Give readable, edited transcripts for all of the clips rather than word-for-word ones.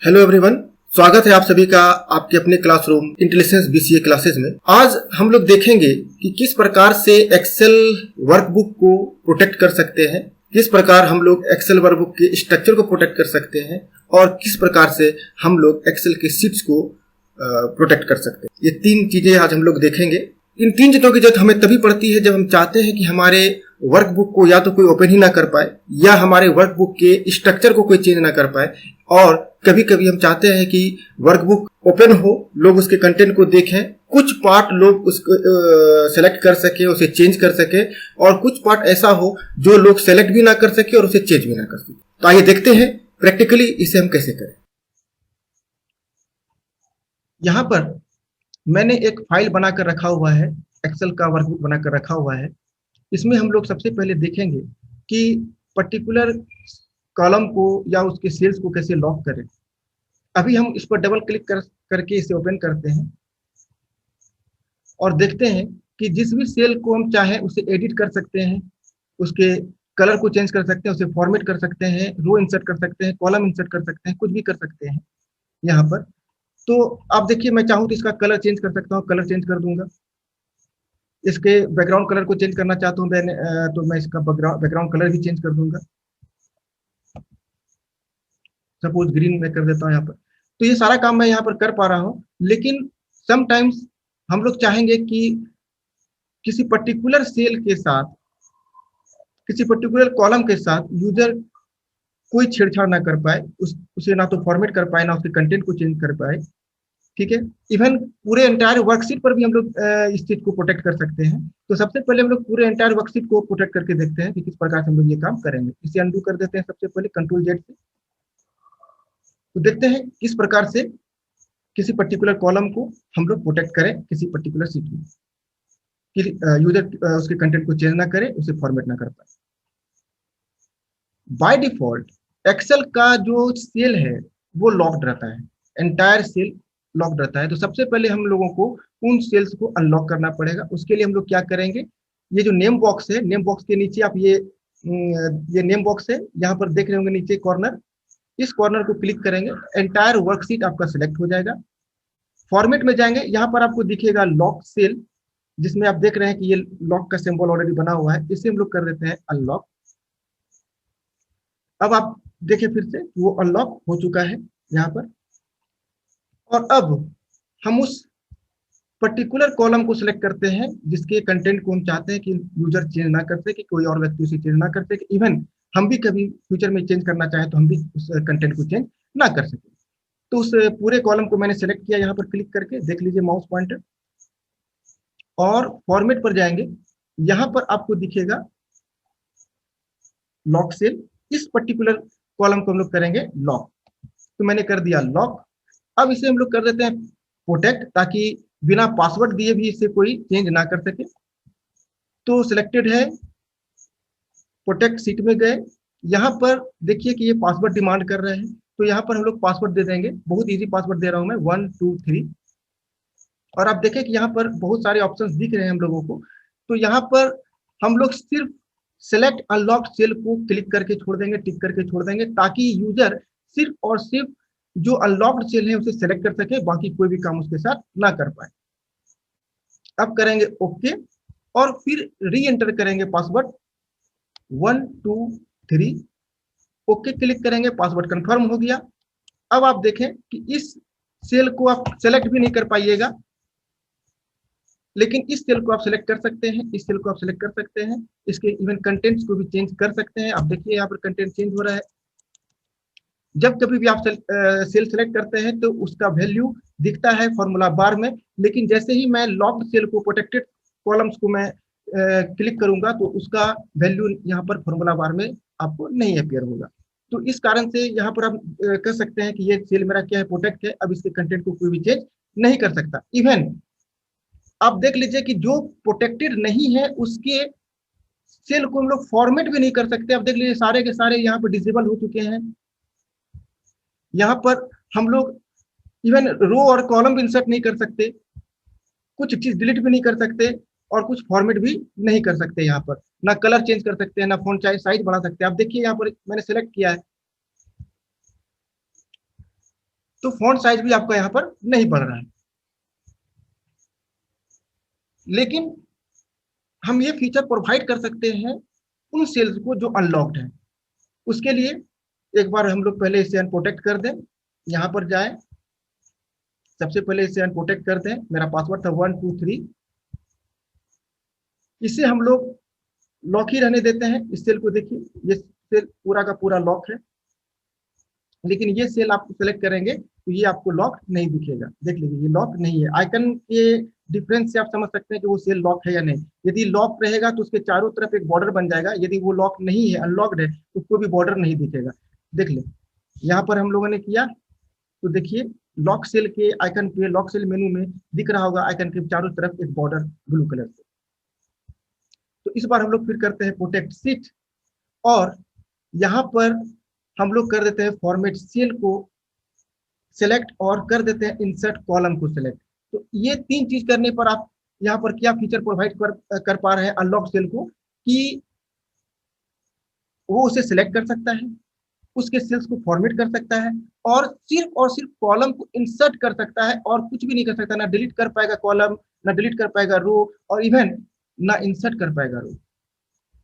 Hello everyone, स्वागत है आप सभी का आपके अपने क्लासरूम इंटेलिजेंस बीसीए क्लासेस में। आज हम लोग देखेंगे कि किस प्रकार से एक्सेल वर्कबुक को प्रोटेक्ट कर सकते हैं, किस प्रकार हम लोग एक्सेल वर्कबुक के स्ट्रक्चर को प्रोटेक्ट कर सकते हैं और किस प्रकार से हम लोग एक्सेल के शीट्स को प्रोटेक्ट कर सकते हैं। ये तीन चीजें आज हम लोग देखेंगे। इन तीन चीजों की जरूरत हमें तभी पड़ती है जब हम चाहते हैं कि हमारे वर्कबुक को या तो कोई ओपन ही ना कर पाए या हमारे वर्कबुक के स्ट्रक्चर को कोई चेंज ना कर पाए, और कभी कभी हम चाहते हैं कि वर्कबुक ओपन हो, लोग उसके कंटेंट को देखें, कुछ पार्ट लोग उसको सेलेक्ट कर सके, उसे चेंज कर सके, और कुछ पार्ट ऐसा हो जो लोग सेलेक्ट भी ना कर सके और उसे चेंज भी ना कर सके। तो आइए देखते हैं प्रैक्टिकली इसे हम कैसे करें। यहाँ पर मैंने एक फाइल बनाकर रखा हुआ है, एक्सेल का वर्कबुक बनाकर रखा हुआ है। इसमें हम लोग सबसे पहले देखेंगे कि पर्टिकुलर कॉलम को या उसके सेल्स को कैसे लॉक करें। अभी हम इस पर डबल क्लिक करके इसे ओपन करते हैं और देखते हैं कि जिस भी सेल को हम चाहें उसे एडिट कर सकते हैं, उसके कलर को चेंज कर सकते हैं, उसे फॉर्मेट कर सकते हैं, रो इंसर्ट कर सकते हैं, कॉलम इंसर्ट कर सकते हैं, कुछ भी कर सकते हैं यहाँ पर। तो आप देखिए, मैं चाहूँ तो इसका कलर चेंज कर सकता हूँ, कलर चेंज कर दूंगा। इसके बैकग्राउंड कलर को चेंज करना चाहता हूँ तो मैं इसका बैकग्राउंड कलर भी चेंज कर दूंगा। सपोज ग्रीन में कर देता हूँ यहाँ पर। तो ये सारा काम मैं यहाँ पर कर पा रहा हूँ, लेकिन समटाइम्स हम लोग चाहेंगे कि किसी पर्टिकुलर सेल के साथ, किसी पर्टिकुलर कॉलम के साथ यूजर कोई छेड़छाड़ ना कर पाए, उसे ना तो फॉर्मेट कर पाए, ना उसके कंटेंट को चेंज कर पाए। ठीक है, इवन पूरे एंटायर वर्कशीट पर भी हम लोग इस चीज को प्रोटेक्ट कर सकते हैं। तो सबसे पहले हम लोग पूरे एंटायर वर्कशीट को प्रोटेक्ट करके देखते हैं कि किस प्रकार से हम लोग ये काम करेंगे। इसे अनडू कर देते हैं सबसे पहले कंट्रोल जेड से। तो देखते हैं किस प्रकार से किसी पर्टिकुलर कॉलम को हम लोग प्रोटेक्ट करें किसी पर्टिकुलर सीट में, कि यूजर उसके कंटेंट को चेंज ना करे, उसे फॉर्मेट ना कर पाए। बाय डिफॉल्ट एक्सेल का जो सेल है वो लॉक्ड रहता है, एंटायर सेल लॉक्ड रहता है। तो सबसे पहले हम लोगों को उन सेल्स को अनलॉक करना पड़ेगा। उसके लिए हम लोग क्या करेंगे, ये जो नेम बॉक्स है, नेम बॉक्स के नीचे आप ये नेम बॉक्स है, यहाँ पर देख रहे होंगे नीचे कॉर्नर, इस कॉर्नर को क्लिक करेंगे, एंटायर वर्कशीट आपका सिलेक्ट हो जाएगा। फॉर्मेट में जाएंगे, यहाँ पर आपको दिखेगा लॉक सेल, जिसमें आप देख रहे हैं कि ये लॉक का सिंबल ऑलरेडी बना हुआ है। इसे हम लोग कर देते हैं अनलॉक। अब आप देखिए फिर से वो अनलॉक हो चुका है यहाँ पर। और अब हम उस पर्टिकुलर कॉलम को सिलेक्ट करते हैं जिसके कंटेंट को हम चाहते हैं कि यूजर चेंज ना कर सके, कोई और व्यक्ति उसे चेंज ना कर सके, इवन हम भी कभी फ्यूचर में चेंज करना चाहें तो हम भी उस कंटेंट को चेंज ना कर सके। तो उस पूरे कॉलम को मैंने सेलेक्ट किया, यहाँ पर क्लिक करके देख लीजिए माउस पॉइंटर, और फॉर्मेट पर जाएंगे। यहाँ पर आपको दिखेगा लॉक सेल, इस पर्टिकुलर कॉलम को हम लोग करेंगे लॉक। तो मैंने कर दिया लॉक। अब इसे हम लोग कर देते हैं प्रोटेक्ट, ताकि बिना पासवर्ड दिए भी इसे कोई चेंज ना कर सके। तो सिलेक्टेड है, प्रोटेक्ट सीट में गए, यहाँ पर देखिए कि ये पासवर्ड डिमांड कर रहे हैं, तो यहाँ पर हम लोग पासवर्ड दे देंगे। बहुत इजी पासवर्ड दे रहा हूँ मैं, 1 2 3। और आप देखें कि यहाँ पर बहुत सारे ऑप्शंस दिख रहे हैं हम लोगों को। तो यहाँ पर हम लोग सिर्फ सेलेक्ट अनलॉक सेल को क्लिक करके छोड़ देंगे, टिक करके छोड़ देंगे, ताकि यूजर सिर्फ और सिर्फ जो अनलॉक्ड सेल है उसे सेलेक्ट कर सके, बाकी कोई भी काम उसके साथ ना कर पाए। अब करेंगे ओके, और फिर री एंटर करेंगे पासवर्ड 1 2 3। ओके क्लिक करेंगे, पासवर्ड कंफर्म हो गया। अब आप देखें कि इस सेल को आप सेलेक्ट भी नहीं कर पाइएगा, लेकिन इस सेल को आप सेलेक्ट कर सकते हैं, इस सेल को आप सेलेक्ट कर सकते हैं, इसके इवन कंटेंट्स को भी चेंज कर सकते हैं। आप देखिए यहाँ पर कंटेंट चेंज हो रहा है। जब कभी भी आप सेल सेलेक्ट करते हैं तो उसका वैल्यू दिखता है फॉर्मूला बार में, लेकिन जैसे ही मैं लॉक्ड सेल को, प्रोटेक्टेड कॉलम्स को मैं क्लिक करूंगा तो उसका वैल्यू यहाँ पर फॉर्मूला बार में आपको नहीं अपियर होगा। तो इस कारण से यहाँ पर आप कह सकते हैं कि ये सेल मेरा क्या है, प्रोटेक्ट है। अब इसके कंटेंट को कोई भी चेंज नहीं कर सकता। इवन आप देख लीजिए कि जो प्रोटेक्टेड नहीं है उसके सेल को हम लोग फॉर्मेट भी नहीं कर सकते। आप देख लीजिए सारे के सारे यहाँ पर डिसेबल हो चुके हैं। यहाँ पर हम लोग इवन रो और कॉलम भी इंसर्ट नहीं कर सकते, कुछ चीज डिलीट भी नहीं कर सकते, और कुछ फॉर्मेट भी नहीं कर सकते। यहाँ पर ना कलर चेंज कर सकते हैं, ना फॉन्ट साइज बढ़ा सकते हैं। आप देखिए यहाँ पर मैंने सेलेक्ट किया है, तो फॉन्ट साइज भी आपका यहाँ पर नहीं बढ़ रहा है। लेकिन हम ये फीचर प्रोवाइड कर सकते हैं उन सेल्स को जो अनलॉक्ड है। उसके लिए एक बार हम लोग पहले इसे अनप्रोटेक्ट कर दें, यहाँ पर जाएं, सबसे पहले इसे अनप्रोटेक्ट कर दें। मेरा पासवर्ड था 123। इसे हम लोग लॉक ही रहने देते हैं। इस सेल को देखिए, ये सेल पूरा का पूरा लॉक है, लेकिन ये सेल आप सेलेक्ट करेंगे तो ये आपको लॉक नहीं दिखेगा। देख लीजिए, ये लॉक नहीं है। आइकन के डिफरेंस से आप समझ सकते हैं कि वो सेल लॉक है या नहीं। यदि लॉक रहेगा तो उसके चारों तरफ एक बॉर्डर बन जाएगा। यदि वो लॉक नहीं है, अनलॉक्ड है, तो कोई भी बॉर्डर नहीं दिखेगा। देख ले, यहाँ पर हम लोगों ने किया तो देखिए लॉक सेल के आइकन पे, लॉक सेल मेनू में दिख रहा होगा आइकन के चारों तरफ एक बॉर्डर ब्लू कलर से। तो इस बार हम लोग फिर करते हैं प्रोटेक्ट सीट, और यहाँ पर हम लोग कर देते हैं फॉर्मेट सेल को सिलेक्ट और कर देते हैं इंसर्ट कॉलम को सिलेक्ट। तो ये तीन चीज करने पर आप यहाँ पर क्या फीचर प्रोवाइड कर पा रहे हैं अनलॉक सेल को, कि वो उसे सिलेक्ट कर सकता है, उसके सेल्स को फॉर्मेट कर सकता है, और सिर्फ कॉलम को इंसर्ट कर सकता है, और कुछ भी नहीं कर सकता। ना डिलीट कर पाएगा कॉलम, ना डिलीट कर पाएगा रो, और इवन ना इंसर्ट कर पाएगा रो।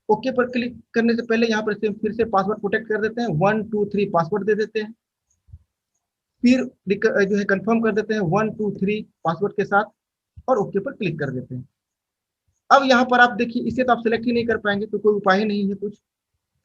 ओके पर क्लिक करने से पहले यहाँ पर फिर से पासवर्ड प्रोटेक्ट कर देते हैं, 123 पासवर्ड दे देते हैं। फिर जो है कंफर्म कर देते हैं 123 पासवर्ड के साथ, और ओके पर क्लिक कर देते हैं। अब यहाँ पर आप देखिए, इसे तो आप सिलेक्ट ही नहीं कर पाएंगे, तो कोई उपाय ही नहीं है कुछ।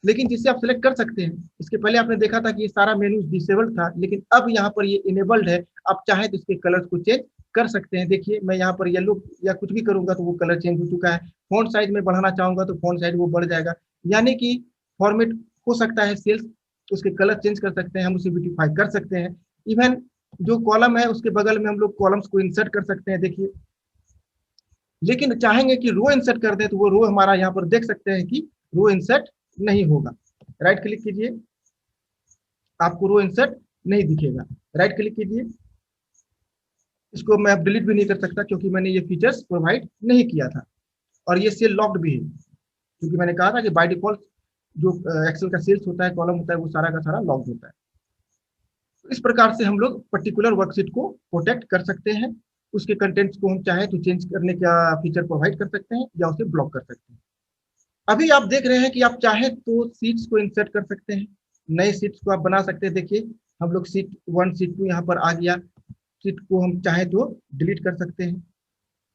लेकिन जिससे आप सिलेक्ट कर सकते हैं, इसके पहले आपने देखा था कि ये सारा मेनू डिसेबल्ड था, लेकिन अब यहाँ पर ये इनेबल्ड है। आप चाहें तो इसके कलर्स को चेंज कर सकते हैं। देखिए मैं यहाँ पर येलो या कुछ भी करूंगा तो वो कलर चेंज हो चुका है। फॉन्ट साइज में बढ़ाना चाहूंगा तो फॉन्ट साइज वो बढ़ जाएगा। यानी कि फॉर्मेट हो सकता है सेल्स, उसके कलर चेंज कर सकते हैं, हम उसे ब्यूटीफाई कर सकते हैं। इवन जो कॉलम है उसके बगल में हम लोग कॉलम्स को इंसर्ट कर सकते हैं, देखिए। लेकिन चाहेंगे कि रो इंसर्ट कर दें तो वो रो हमारा यहाँ पर देख सकते हैं कि रो इंसर्ट नहीं होगा। राइट क्लिक कीजिए, आपको रो इंसर्ट नहीं दिखेगा। राइट क्लिक कीजिए, इसको मैं अब डिलीट भी नहीं कर सकता क्योंकि मैंने ये फीचर्स प्रोवाइड नहीं किया था। और ये सेल लॉक्ड भी है, क्योंकि मैंने कहा था कि बाय डिफॉल्ट जो एक्सेल का सेल्स होता है, कॉलम होता है, वो सारा का सारा लॉक्ड होता है। तो इस प्रकार से हम लोग पर्टिकुलर वर्कशीट को प्रोटेक्ट कर सकते हैं। उसके कंटेंट्स को हम चाहे तो चेंज करने का फीचर प्रोवाइड कर सकते हैं या उसे ब्लॉक कर सकते हैं। अभी आप देख रहे हैं कि आप चाहे तो सीट्स को इंसर्ट कर सकते हैं, नए सीट्स को आप बना सकते हैं। देखिए हम लोग सीट 1 सीट 2 यहाँ पर आ गया। सीट को हम चाहे तो डिलीट कर सकते हैं।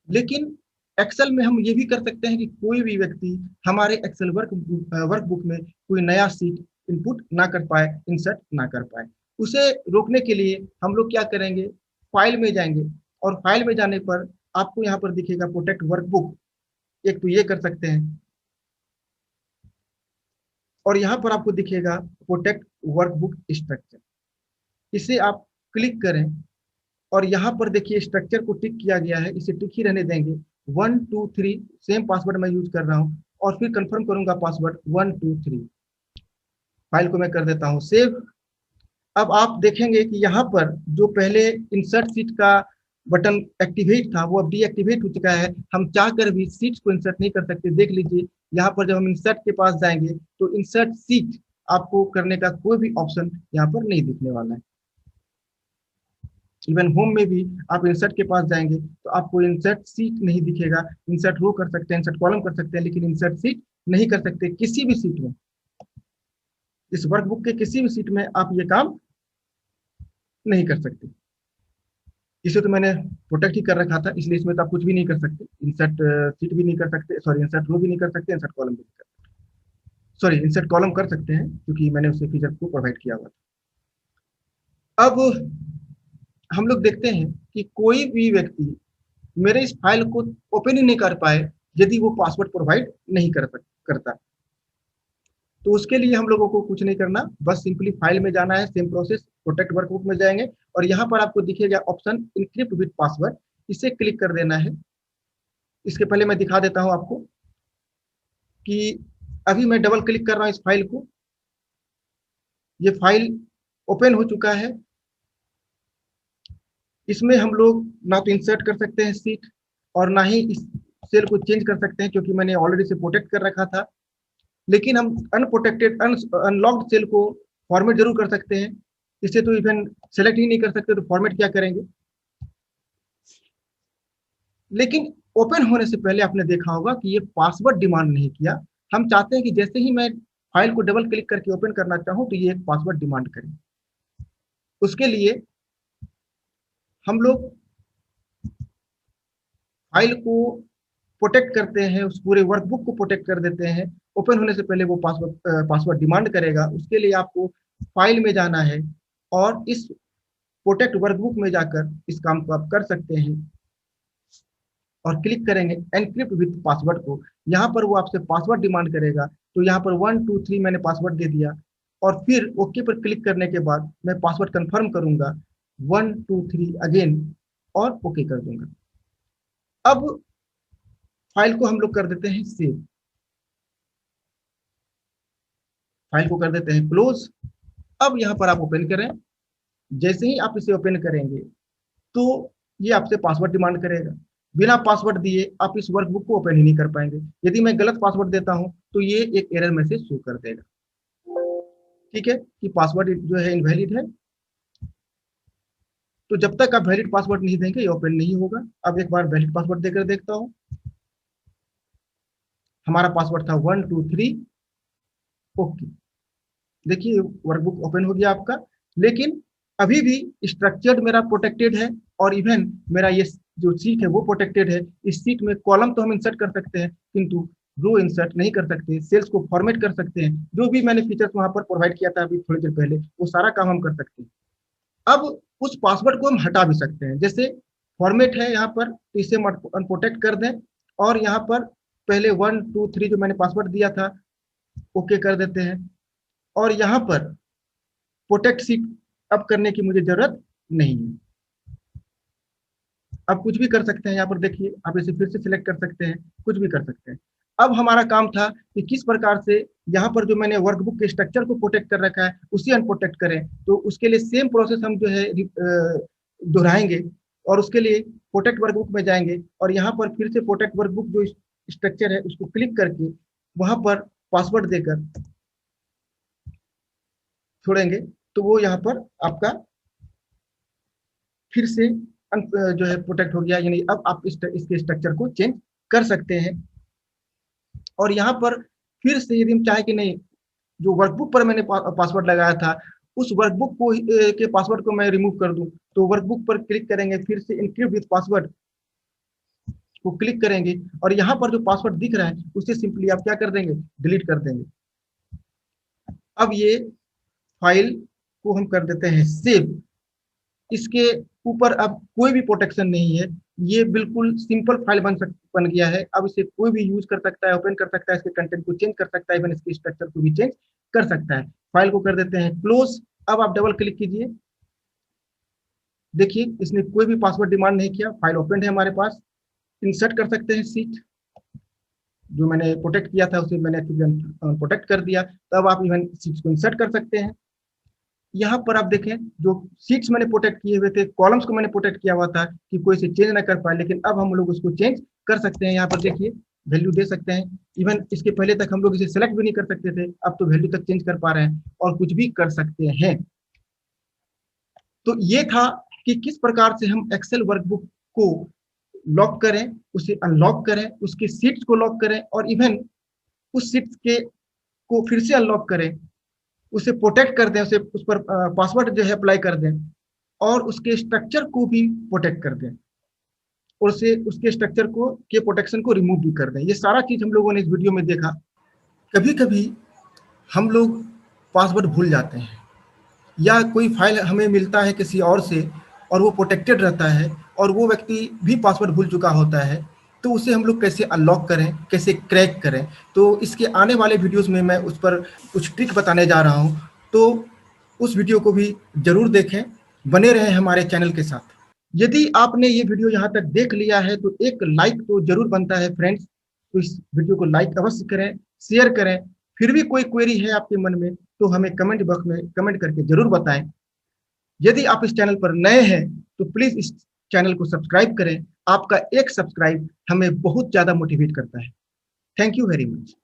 लेकिन एक्सेल में हम ये भी कर सकते हैं कि कोई भी व्यक्ति हमारे एक्सेल वर्कबुक में कोई नया सीट इनपुट ना कर पाए, इंसर्ट ना कर पाए। उसे रोकने के लिए हम लोग क्या करेंगे, फाइल में जाएंगे, और फाइल में जाने पर आपको यहाँ पर दिखेगा प्रोटेक्ट वर्कबुक। एक तो ये कर सकते हैं, और यहाँ पर आपको दिखेगा प्रोटेक्ट वर्कबुक स्ट्रक्चर। इसे आप क्लिक करें, और यहाँ पर देखिए स्ट्रक्चर को टिक किया गया है, इसे टिक ही रहने देंगे। 123 सेम पासवर्ड मैं यूज कर रहा हूँ, और फिर कंफर्म करूंगा पासवर्ड 123। फाइल को मैं कर देता हूँ सेव। अब आप देखेंगे कि यहाँ पर जो पहले इंसर्ट सीट का बटन एक्टिवेट था वो अब डीएक्टिवेट हो चुका है। हम चाहकर भी सीट्स को इंसर्ट नहीं कर सकते। देख लीजिए यहाँ पर जब हम इंसर्ट के पास जाएंगे तो इंसर्ट सीट आपको करने का कोई भी ऑप्शन यहाँ पर नहीं दिखने वाला है। इवन होम में भी आप इंसर्ट के पास जाएंगे तो आपको इंसर्ट सीट नहीं दिखेगा। इंसर्ट रो कर सकते हैं, इंसर्ट कॉलम कर सकते हैं, लेकिन इंसर्ट सीट नहीं कर सकते किसी भी सीट में। इस वर्कबुक के किसी भी सीट में आप ये काम नहीं कर सकते। इसे तो मैंने प्रोटेक्ट ही कर रखा था, इसलिए इसमें तो आप कुछ भी नहीं कर सकते। इंसर्ट सीट भी नहीं कर सकते, सॉरी इंसर्ट रो भी नहीं कर सकते, इंसर्ट कॉलम भी नहीं कर सकते। सॉरी इंसर्ट कॉलम कर सकते हैं क्योंकि मैंने उसे फीचर को प्रोवाइड किया हुआ था। अब हम लोग देखते हैं कि कोई भी व्यक्ति मेरे इस फाइल को ओपन ही नहीं कर पाए यदि वो पासवर्ड प्रोवाइड नहीं करता। तो उसके लिए हम लोगों को कुछ नहीं करना, बस सिंपली फाइल में जाना है, सेम प्रोसेस, प्रोटेक्ट वर्कबुक में जाएंगे, और यहाँ पर आपको दिखेगा ऑप्शन इनक्रिप्ट विद पासवर्ड। इसे क्लिक कर देना है। इसके पहले मैं दिखा देता हूँ आपको कि अभी मैं डबल क्लिक कर रहा हूँ इस फाइल को, ये फाइल ओपन हो चुका है। इसमें हम लोग ना तो इंसर्ट कर सकते हैं सीट, और ना ही इस सेल को चेंज कर सकते हैं क्योंकि मैंने ऑलरेडी से प्रोटेक्ट कर रखा था। लेकिन हम अनप्रोटेक्टेड अनलॉक्ड सेल को फॉर्मेट जरूर कर सकते हैं। इसे तो इवन सेलेक्ट ही नहीं कर सकते, तो फॉर्मेट क्या करेंगे। लेकिन ओपन होने से पहले आपने देखा होगा कि ये पासवर्ड डिमांड नहीं किया। हम चाहते हैं कि जैसे ही मैं फाइल को डबल क्लिक करके ओपन करना चाहूँ तो ये एक पासवर्ड डिमांड करें। उसके लिए हम लोग फाइल को प्रोटेक्ट करते हैं, उस पूरे वर्कबुक को प्रोटेक्ट कर देते हैं। ओपन होने से पहले वो पासवर्ड डिमांड करेगा। उसके लिए आपको फाइल में जाना है और इस प्रोटेक्ट वर्कबुक में जाकर इस काम को आप कर सकते हैं और क्लिक करेंगे एनक्रिप्ट विथ पासवर्ड को। यहाँ पर वो आपसे पासवर्ड डिमांड करेगा, तो यहाँ पर 1 2 3 मैंने पासवर्ड दे दिया और फिर ओके पर क्लिक करने के बाद मैं पासवर्ड कंफर्म करूंगा 1 2 3 अगेन और ओके कर दूंगा। अब फाइल को हम लोग कर देते हैं सेव, फाइल को कर देते हैं क्लोज। अब यहाँ पर आप ओपन करें। जैसे ही आप इसे ओपन करेंगे तो ये आपसे पासवर्ड डिमांड करेगा। बिना पासवर्ड दिए आप इस वर्कबुक को ओपन ही नहीं कर पाएंगे। यदि मैं गलत पासवर्ड देता हूं तो ये एक एरर मैसेज शो कर देगा, ठीक है, कि पासवर्ड जो है इनवैलिड है। तो जब तक आप वैलिड पासवर्ड नहीं देंगे ये ओपन नहीं होगा। अब एक बार वैलिड पासवर्ड देकर देखता हूं। हमारा पासवर्ड था 1 2 3 ओके। देखिए वर्कबुक ओपन हो गया आपका, लेकिन अभी भी स्ट्रक्चर्ड मेरा प्रोटेक्टेड है और इवन मेरा ये जो सीट है वो प्रोटेक्टेड है। इस सीट में कॉलम तो हम इंसर्ट कर सकते हैं किंतु रो इंसर्ट नहीं कर सकते। सेल्स को फॉर्मेट कर सकते हैं, जो भी मैंने फीचर्स वहां पर प्रोवाइड किया था अभी थोड़ी देर पहले, वो सारा काम हम कर सकते हैं। अब उस पासवर्ड को हम हटा भी सकते हैं। जैसे फॉर्मेट है यहाँ पर, तो इसे अनप्रोटेक्ट कर दें और यहाँ पर पहले 1 2 3 जो मैंने पासवर्ड दिया था ओके कर देते हैं और यहाँ पर प्रोटेक्ट सीट अब करने की मुझे जरूरत नहीं है। अब कुछ भी कर सकते हैं। यहाँ पर देखिए आप इसे फिर से सिलेक्ट कर सकते हैं, कुछ भी कर सकते हैं। अब हमारा काम था कि किस प्रकार से यहाँ पर जो मैंने वर्कबुक के स्ट्रक्चर को प्रोटेक्ट कर रखा है उसे अनप्रोटेक्ट करें। तो उसके लिए सेम प्रोसेस हम जो है दोहराएंगे और उसके लिए प्रोटेक्ट वर्कबुक में जाएंगे और यहाँ पर फिर से प्रोटेक्ट वर्कबुक जो स्ट्रक्चर है उसको क्लिक करके वहां पर पासवर्ड देकर छोड़ेंगे तो वो यहाँ पर आपका फिर से जो है प्रोटेक्ट हो गया। यानी अब आप इसके स्ट्रक्चर को चेंज कर सकते हैं। और यहाँ पर फिर से यदि हम चाहे कि नहीं, जो वर्कबुक पर मैंने पासवर्ड लगाया था उस वर्कबुक को के पासवर्ड को मैं रिमूव कर दूं, तो वर्कबुक पर क्लिक करेंगे, फिर से इनक्रिप्ट विथ पासवर्ड को क्लिक करेंगे और यहाँ पर जो पासवर्ड दिख रहा है उसे सिंपली आप क्या कर देंगे, डिलीट कर देंगे। अब ये फाइल को हम कर देते हैं सेव। इसके ऊपर अब कोई भी प्रोटेक्शन नहीं है, ये बिल्कुल सिंपल फाइल बन गया है। अब इसे कोई भी यूज कर सकता है, ओपन कर सकता है, इसके कंटेंट को चेंज कर सकता है, इवन इसके स्ट्रक्चर को भी चेंज कर सकता है। फाइल को कर देते हैं क्लोज। अब आप डबल क्लिक कीजिए, देखिए इसने कोई भी पासवर्ड डिमांड नहीं किया, फाइल ओपन है हमारे पास। इंसर्ट कर सकते हैं सीट, जो मैंने प्रोटेक्ट किया था उसे मैंने प्रोटेक्ट कर दिया। तब आप इवन सीट्स को इंसर्ट कर सकते हैं। यहाँ पर आप देखें जो सीट्स मैंने प्रोटेक्ट किए हुए थे, कॉलम्स को मैंने प्रोटेक्ट किया हुआ था कि कोई से चेंज ना कर पाए, लेकिन अब हम लोग उसको चेंज कर सकते हैं। यहाँ पर देखिए वैल्यू दे सकते हैं। इवन इसके पहले तक हम लोग इसे सेलेक्ट भी नहीं कर सकते थे, अब तो वैल्यू तक चेंज कर पा रहे हैं और कुछ भी कर सकते हैं। तो ये था कि किस प्रकार से हम एक्सेल वर्कबुक को लॉक करें, उसे अनलॉक करें, उसके सीट्स को लॉक करें और इवन उस सीट्स के को फिर से अनलॉक करें, उसे प्रोटेक्ट कर दें, उसे उस पर पासवर्ड जो है अप्लाई कर दें और उसके स्ट्रक्चर को भी प्रोटेक्ट कर दें और उसे उसके स्ट्रक्चर को के प्रोटेक्शन को रिमूव भी कर दें। ये सारा चीज हम लोगों ने इस वीडियो में देखा। कभी कभी हम लोग पासवर्ड भूल जाते हैं या कोई फाइल हमें मिलता है किसी और से और वो प्रोटेक्टेड रहता है और वो व्यक्ति भी पासवर्ड भूल चुका होता है, तो उसे हम लोग कैसे अनलॉक करें, कैसे क्रैक करें। तो इसके आने वाले वीडियोस में मैं उस पर कुछ ट्रिक बताने जा रहा हूं, तो उस वीडियो को भी जरूर देखें, बने रहें हमारे चैनल के साथ। यदि आपने ये वीडियो यहाँ तक देख लिया है तो एक लाइक तो जरूर बनता है फ्रेंड्स, तो इस वीडियो को लाइक अवश्य करें, शेयर करें। फिर भी कोई क्वेरी है आपके मन में तो हमें कमेंट बॉक्स में कमेंट करके जरूर बताएं। यदि आप इस चैनल पर नए हैं तो प्लीज इस चैनल को सब्सक्राइब करें। आपका एक सब्सक्राइब हमें बहुत ज्यादा मोटिवेट करता है। Thank you very much.